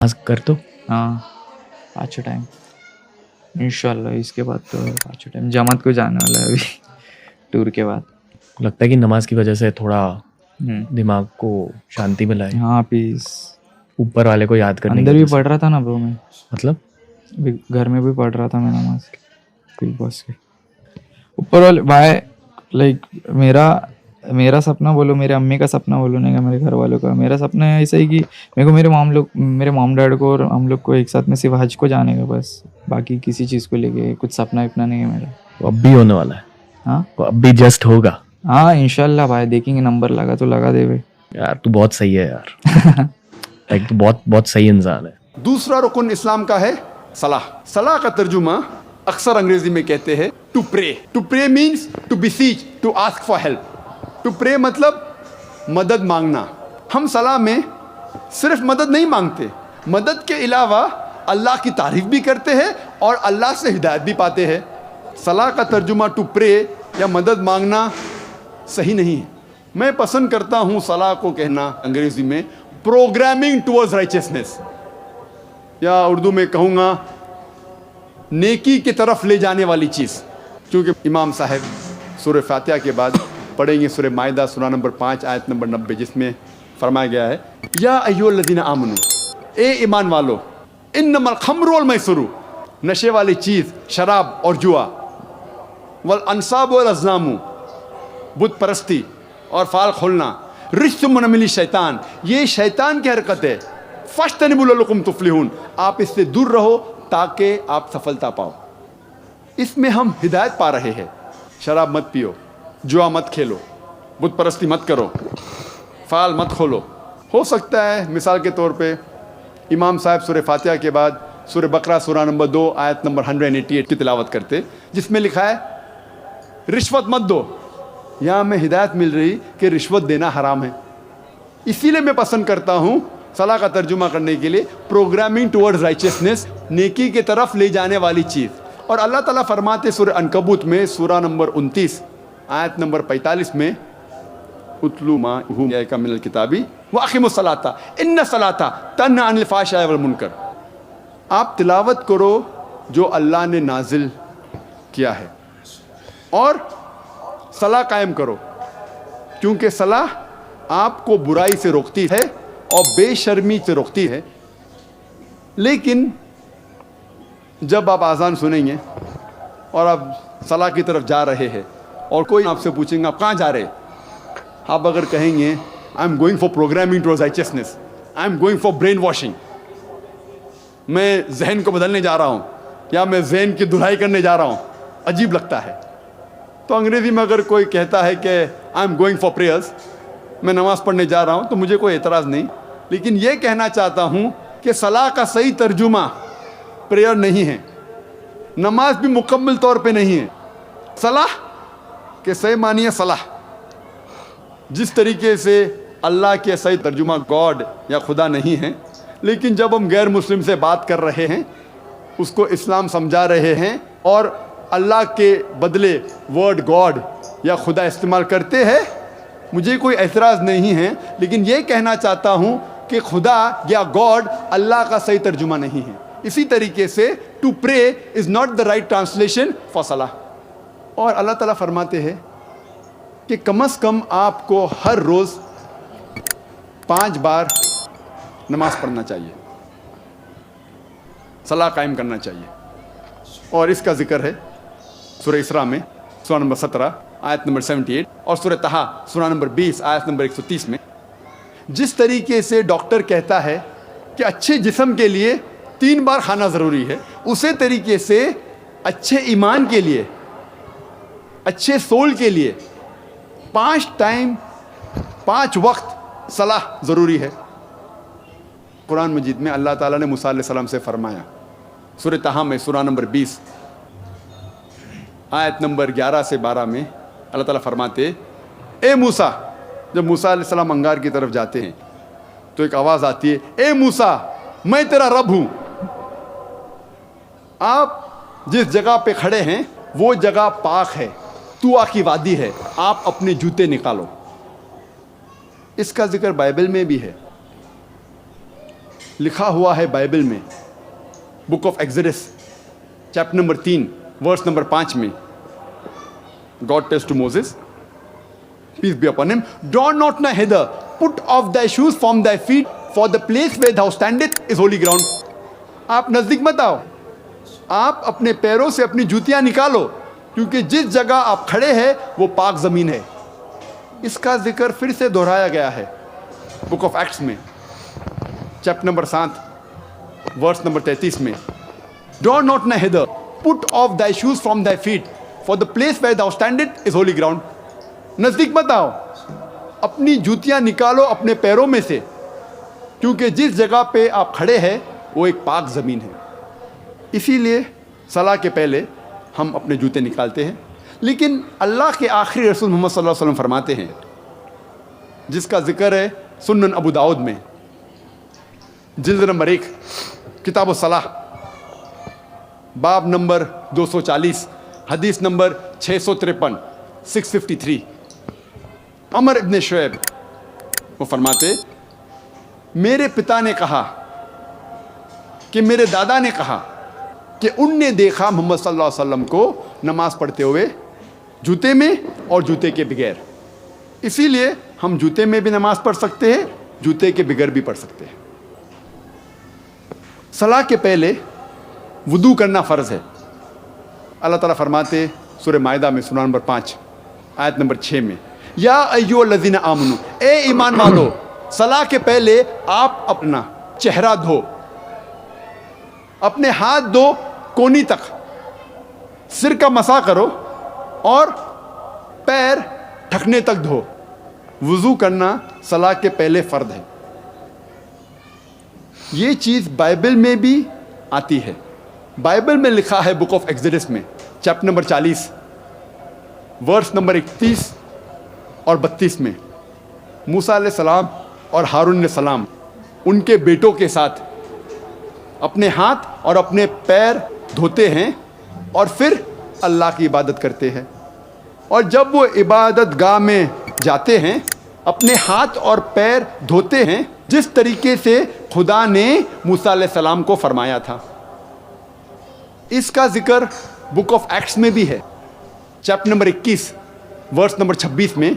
कर तो हाँ 5 टाइम इंशाल्लाह। इसके बाद तो 5 टाइम जमात को जाने वाला है अभी टूर के बाद। लगता है कि नमाज की वजह से थोड़ा हम्म। दिमाग को शांति मिला है, हाँ पीस। ऊपर वाले को याद करने की अंदर भी वजह से। पढ़ रहा था ना ब्रो मैं, मतलब अभी घर में भी पढ़ रहा था मैं नमाज बिग बॉस के ऊपर वाले भाई। लाइक मेरा सपना बोलो, मेरे अम्मी का सपना बोलो, नहीं का मेरे घर वालों का, मेरा सपना है ऐसा ही कि मेरे को मेरे मॉम डैड को और हम लोग को एक साथ में सिर्फ हज को जाने का बस, बाकी किसी चीज़ को लेके कुछ सपना इतना नहीं है मेरा। तो अब भी होने वाला है, हाँ तो अब भी जस्ट होगा। हाँ इंशाल्लाह भाई, देखेंगे नंबर लगा तो लगा दे भाई। यार तू बहुत सही है यार लाइक तू बहुत बहुत सही इंसान है। दूसरा रुकन इस्लाम का है सलाह। सलाह का तर्जुमा अक्सर अंग्रेजी में कहते हैं to pray. To pray means to beseech, to ask for help. To pray मतलब मदद मांगना। हम सलाह में सिर्फ मदद नहीं मांगते, मदद के अलावा अल्लाह की तारीफ भी करते हैं और अल्लाह से हिदायत भी पाते हैं। सलाह का तर्जुमा टू प्रे या मदद मांगना सही नहीं है। मैं पसंद करता हूँ सलाह को कहना अंग्रेजी में प्रोग्रामिंग टुवर्ड्स राइचियसनेस, या उर्दू में कहूँगा नेकी की तरफ ले जाने वाली चीज़। क्योंकि इमाम साहब सूरह फातिहा के बाद पढ़ेंगे सूरह माइदा सूरा नंबर 5 आयत नंबर 90, जिसमें फरमाया गया है या अय्युहल्लज़ीना आमनू, ए ईमान वालो, इन्नमल खम्रु वल मैसुरु, नशे वाली चीज़ शराब और जुआ, वल अंसाब वल अज़लामु, बुत परस्ती और फाल खोलना, रिज्सुम मिन अमली शैतान, ये शैतान की हरकत है। फज्तनिबू लअल्लकुम तुफ्लिहून, आप इससे दूर रहो ताकि आप सफलता पाओ। इसमें हम हिदायत पा रहे हैं। शराब मत पियो, जुआ मत खेलो, बुत परस्ती मत करो, फाल मत खोलो। हो सकता है मिसाल के तौर पे इमाम साहब सूरह फातिहा के बाद सूरह बकरा सूरा नंबर 2 आयत नंबर 188 की तिलावत करते, जिसमें लिखा है रिश्वत मत दो। यहाँ हमें हिदायत मिल रही कि रिश्वत देना हराम है। इसीलिए मैं पसंद करता हूँ सलाह का तर्जुमा करने के लिए प्रोग्रामिंग टुवर्ड्स राइचियसनेस, नेकी की तरफ ले जाने वाली चीज़। और अल्लाह ताला फरमाते सूरह अनकबूत में सूरा नंबर 29 आयत नंबर 45 में उतलू मा हुका मिनल किताबी व अक़ीमुस सलाता इन्न सलाता तन्हा अनिल फ़ाहिशाइ वल मुनकर, आप तिलावत करो जो अल्लाह ने नाजिल किया है और सलाह कायम करो, क्योंकि सलाह आपको बुराई से रोकती है और बेशर्मी से रोकती है। लेकिन जब आप आज़ान सुनेंगे और आप सलाह की तरफ जा रहे हैं और कोई आपसे पूछेंगे आप कहाँ जा रहे हैं, आप अगर कहेंगे I am going for programming towards righteousness, I am going for brain washing, मैं जहन को बदलने जा रहा हूँ या मैं जहन की धुलाई करने जा रहा हूँ, अजीब लगता है। तो अंग्रेज़ी में अगर कोई कहता है कि I am going for prayers, मैं नमाज़ पढ़ने जा रहा हूँ, तो मुझे कोई एतराज़ नहीं। लेकिन ये कहना चाहता हूँ कि सलाह का सही तर्जुमा प्रेयर नहीं है, नमाज भी मुकम्मल तौर पे नहीं है। सलाह के सही मानी है सलाह। जिस तरीके से अल्लाह के सही तर्जुमा गॉड या खुदा नहीं है, लेकिन जब हम गैर मुस्लिम से बात कर रहे हैं, उसको इस्लाम समझा रहे हैं और अल्लाह के बदले वर्ड गॉड या खुदा इस्तेमाल करते हैं, मुझे कोई एतराज़ नहीं है। लेकिन ये कहना चाहता हूँ कि खुदा या गॉड अल्लाह का सही तर्जुमा नहीं है। इसी तरीके से to pray is not the right translation for सलाह। और अल्लाह ताला फरमाते हैं कि कम से कम आपको हर रोज़ 5 बार नमाज पढ़ना चाहिए, सलाह कायम करना चाहिए। और इसका जिक्र है सूरह इसरा में सूरा नंबर 17 आयत नंबर 78 और सूरह तहा सूरा नंबर 20 आयत नंबर 130 में। जिस तरीके से डॉक्टर कहता है कि अच्छे जिस्म के लिए 3 बार खाना ज़रूरी है, उसी तरीके से अच्छे ईमान के लिए, अच्छे सोल के लिए 5 टाइम 5 वक्त सलाह ज़रूरी है। कुरान मजीद में अल्लाह ताला ने मूसा अलैहिस्सलाम से फरमाया सूरह तहा में सूरा नंबर 20 आयत नंबर 11 से 12 में अल्लाह ताला फरमाते, ए मूसा, जब मूसा अलैहिस्सलाम अंगार की तरफ जाते हैं तो एक आवाज़ आती है, ए मूसा मैं तेरा रब हूँ, आप जिस जगह पे खड़े हैं वो जगह पाक है, तुआ की वादी है, आप अपने जूते निकालो। इसका जिक्र बाइबल में भी है। लिखा हुआ है बाइबल में, book of Exodus chapter number 3 verse number 5 में, God tells to Moses, peace be upon him, draw not nigh hither, put off thy shoes from thy feet, for the place where thou standest is holy ground. आप नजदीक मत आओ, आप अपने पैरों से अपनी जूतियां निकालो, क्योंकि जिस जगह आप खड़े हैं वो पाक जमीन है। इसका जिक्र फिर से दोहराया गया है बुक ऑफ एक्ट्स में, चैप्टर नंबर 7 वर्स नंबर 33 में, draw not nigh hither, put off thy shoes from thy feet, for the place where thou standest is holy ground. नज़दीक मत आओ, अपनी जूतियां निकालो अपने पैरों में से, क्योंकि जिस जगह पे आप खड़े हैं वो एक पाक ज़मीन है। इसीलिए सलाह के पहले हम अपने जूते निकालते हैं। लेकिन अल्लाह के आखिरी रसूल मोहम्मद सल्लल्लाहु अलैहि वसल्लम फरमाते हैं, जिसका ज़िक्र है सुनन अबू दाऊद में, जिल्द नंबर 1 किताब सलाह, बाब नंबर 240, हदीस नंबर 653, 653, अमर इब्न शुएब वो फरमाते, मेरे पिता ने कहा कि मेरे दादा ने कहा कि उनने देखा मोहम्मद सल्लल्लाहु अलैहि वसल्लम को नमाज पढ़ते हुए जूते में और जूते के बगैर। इसीलिए हम जूते में भी नमाज पढ़ सकते हैं, जूते के बगैर भी पढ़ सकते हैं। सलाह के पहले वुदू करना फ़र्ज़ है। अल्लाह ताला फरमाते सूरह माइदा में सूरा नंबर 5 आयत नंबर 6 में, या अय्युहल्लज़ीना आमनू, ए ईमान वालो, सलाह के पहले आप अपना चेहरा धो, अपने हाथ धो कोनी तक, सिर का मसा करो और पैर ढकने तक धो। वुज़ू करना सलाह के पहले फ़र्ज़ है। ये चीज़ बाइबल में भी आती है। बाइबल में लिखा है बुक ऑफ एक्सोडस में चैप्टर नंबर 40 वर्स नंबर 31 और 32 में, मूसा अलैहिस्सलाम और हारून अलैहिस्सलाम उनके बेटों के साथ अपने हाथ और अपने पैर धोते हैं और फिर अल्लाह की इबादत करते हैं। और जब वो इबादत गाह में जाते हैं अपने हाथ और पैर धोते हैं जिस तरीके से खुदा ने मूसा अलैहिस्सलाम को फरमाया था। इसका जिक्र बुक ऑफ एक्ट्स में भी है, चैप्टर नंबर 21 वर्स नंबर 26 में,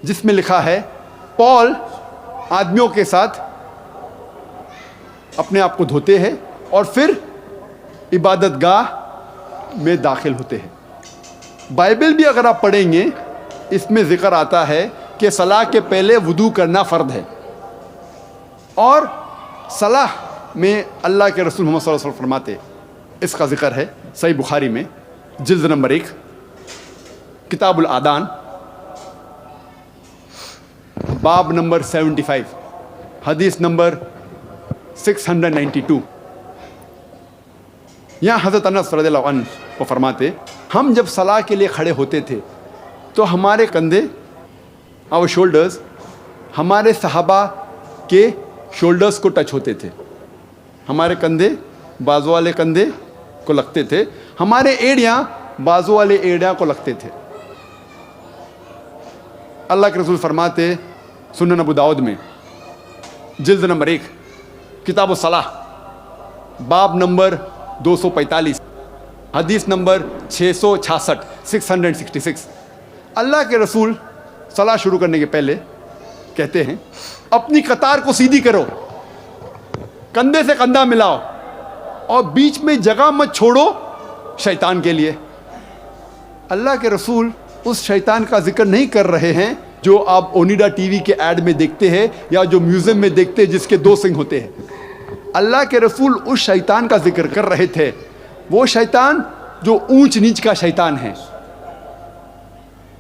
जिसमें लिखा है, पॉल आदमियों के साथ अपने आप को धोते हैं और फिर इबादत गाह में दाखिल होते हैं। बाइबल भी अगर आप पढ़ेंगे इसमें जिक्र आता है कि सलाह के पहले वुदू करना फ़र्ज़ है। और सलाह में अल्लाह के रसूल मोहम्मद सल्लल्लाहु अलैहि वसल्लम फरमाते, इसका जिक्र है सही बुखारी में, जिल्द नंबर 1 किताबुल आदान, बाब नंबर 75, हदीस नंबर 692। यहाँ हज़रत अनस रज़ियल्लाहु अन्हु वो फरमाते, हम जब सलाह के लिए खड़े होते थे तो हमारे कंधे, आवर शोल्डर्स, हमारे सहाबा के शोल्डर्स को टच होते थे। हमारे कंधे बाजू वाले कंधे को लगते थे, हमारे एड़ियाँ बाजू वाले एड़ियाँ को लगते थे। अल्लाह के रसूल फरमाते सुनन अबू दाऊद में, जिल्द नंबर 1 किताब सलाह, बाब नंबर 245, हदीस नंबर 666, 666, अल्लाह के रसूल सलाह शुरू करने के पहले कहते हैं, अपनी कतार को सीधी करो, कंधे से कंधा मिलाओ और बीच में जगह मत छोड़ो शैतान के लिए। अल्लाह के रसूल उस शैतान का जिक्र नहीं कर रहे हैं जो आप ओनिडा टीवी के ऐड में देखते हैं या जो म्यूजियम में देखते हैं जिसके 2 सिंग होते हैं। अल्लाह के रसूल उस शैतान का जिक्र कर रहे थे, वो शैतान जो ऊंच नीच का शैतान है,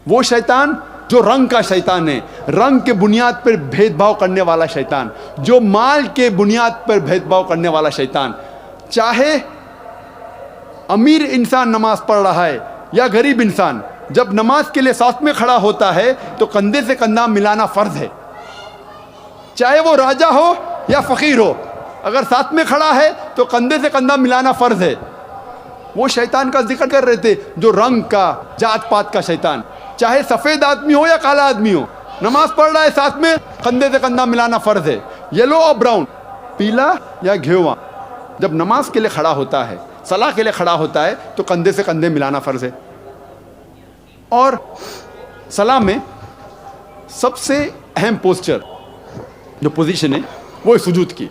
वो शैतान जो रंग का शैतान है, रंग के बुनियाद पर भेदभाव करने वाला शैतान, जो माल के बुनियाद पर भेदभाव करने वाला शैतान। चाहे अमीर इंसान नमाज पढ़ रहा है या गरीब इंसान, जब नमाज के लिए साथ में खड़ा होता है तो कंधे से कंधा मिलाना फ़र्ज़ है। चाहे वो राजा हो या फ़कीर हो, अगर साथ में खड़ा है तो कंधे से कंधा मिलाना फ़र्ज़ है। वो शैतान का जिक्र कर रहे थे जो रंग का, जात पात का शैतान, चाहे सफ़ेद आदमी हो या काला आदमी हो, नमाज पढ़ रहा है साथ में कंधे से कंधा मिलाना फ़र्ज़ है। येलो और ब्राउन, پیلا یا گھیوا جب نماز کے لیے کھڑا ہوتا ہے, صلاح کے لیے کھڑا ہوتا ہے, تو کندھے سے کندھے ملانا فرض ہے. اور صلاح میں سب سے اہم پوسچر جو پوزیشن ہے وہ سجود کی.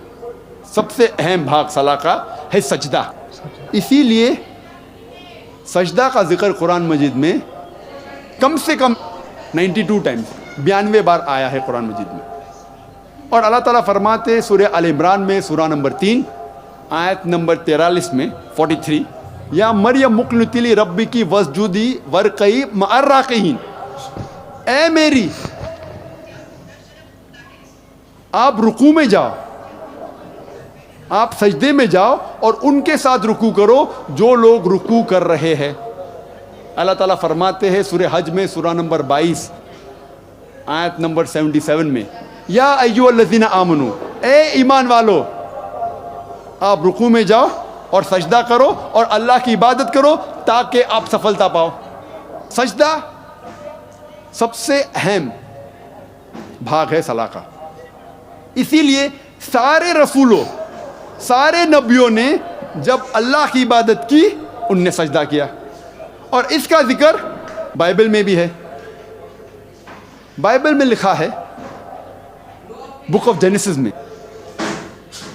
سب سے اہم بھاگ صلاح کا ہے سجدہ. اسی لیے سجدہ کا ذکر قرآن مجید میں کم سے کم 92 ٹائمز 92 بار آیا ہے قرآن مجید میں. اور اللہ تعالیٰ فرماتے سورہ آل عمران میں سورہ نمبر 3 آیت نمبر 43 میں 43, یا مریم مقنتی لی ربی کی وسجودی ورقئی مع الراکعین, اے میری آپ رکوع میں جاؤ, آپ سجدے میں جاؤ اور ان کے ساتھ رکوع کرو جو لوگ رکوع کر رہے ہیں. اللہ تعالیٰ فرماتے ہیں سورہ حج میں سورہ نمبر 22 آیت نمبر 77 میں, یا ایھا الذین آمنو, اے ایمان والو آپ رکوع میں جاؤ اور سجدہ کرو اور اللہ کی عبادت کرو تاکہ آپ سفلتا پاؤ. سجدہ سب سے اہم بھاگ ہے صلاح کا. اسی لیے سارے رسولوں سارے نبیوں نے جب اللہ کی عبادت کی ان نے سجدہ کیا. اور اس کا ذکر بائبل میں بھی ہے. بائبل میں لکھا ہے بک آف جینیسس میں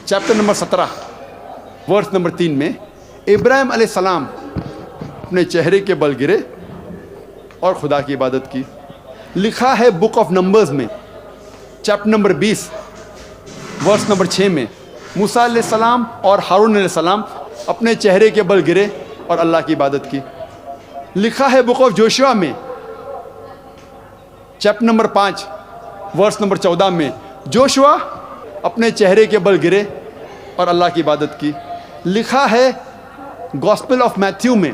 چیپٹر نمبر 17 ورس نمبر 3 میں, ابراہیم علیہ السلام اپنے چہرے کے بل گرے اور خدا کی عبادت کی. لکھا ہے بک آف نمبرز میں چیپٹر نمبر 20 ورس نمبر 6 میں, موسیٰ علیہ السلام اور ہارون علیہ السلام اپنے چہرے کے بل گرے اور اللہ کی عبادت کی. لکھا ہے بک آف جوشوا میں چیپٹر نمبر 5 ورس نمبر 14 میں, جوشوا اپنے چہرے کے بل گرے اور اللہ کی عبادت کی. لکھا ہے گاسپل آف میتھیو میں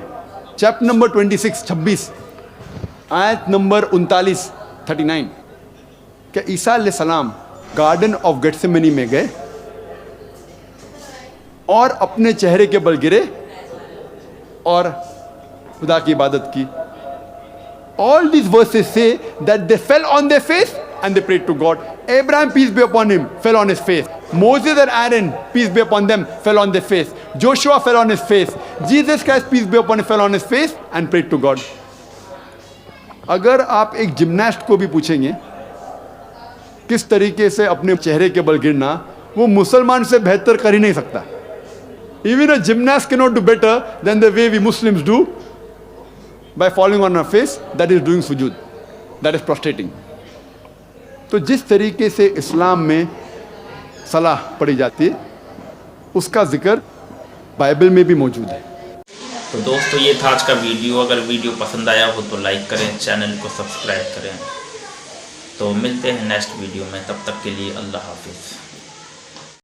چیپٹر نمبر 26 آیت نمبر 39 کہ عیسیٰ علیہ السلام گارڈن آف گیٹسیمنی میں گئے اور اپنے چہرے کے بل گرے اور خدا کی عبادت کی. All these verses say that they fell on their face and they prayed to God. Abraham, peace be upon him, fell on his face. Moses and Aaron, peace be upon them, fell on their face. Joshua fell on his face. Jesus Christ, peace be upon him, fell on his face and prayed to God. اگر آپ ایک gymnast کو بھی پوچھیں گے کس طریقے سے اپنے چہرے کے بل گرنا, وہ مسلمان سے بہتر کر ہی نہیں سکتا. Even a gymnast cannot do better than the way we Muslims do by falling on our face, that is doing sujood, that is prostrating. تو جس طریقے سے اسلام میں صلاح پڑھی جاتی ہے اس کا ذکر بائبل میں بھی موجود ہے. تو دوستو یہ تھا آج کا ویڈیو. اگر ویڈیو پسند آیا ہو تو لائک کریں, چینل کو سبسکرائب کریں. تو ملتے ہیں نیکسٹ ویڈیو میں, تب تک کے لیے اللہ حافظ.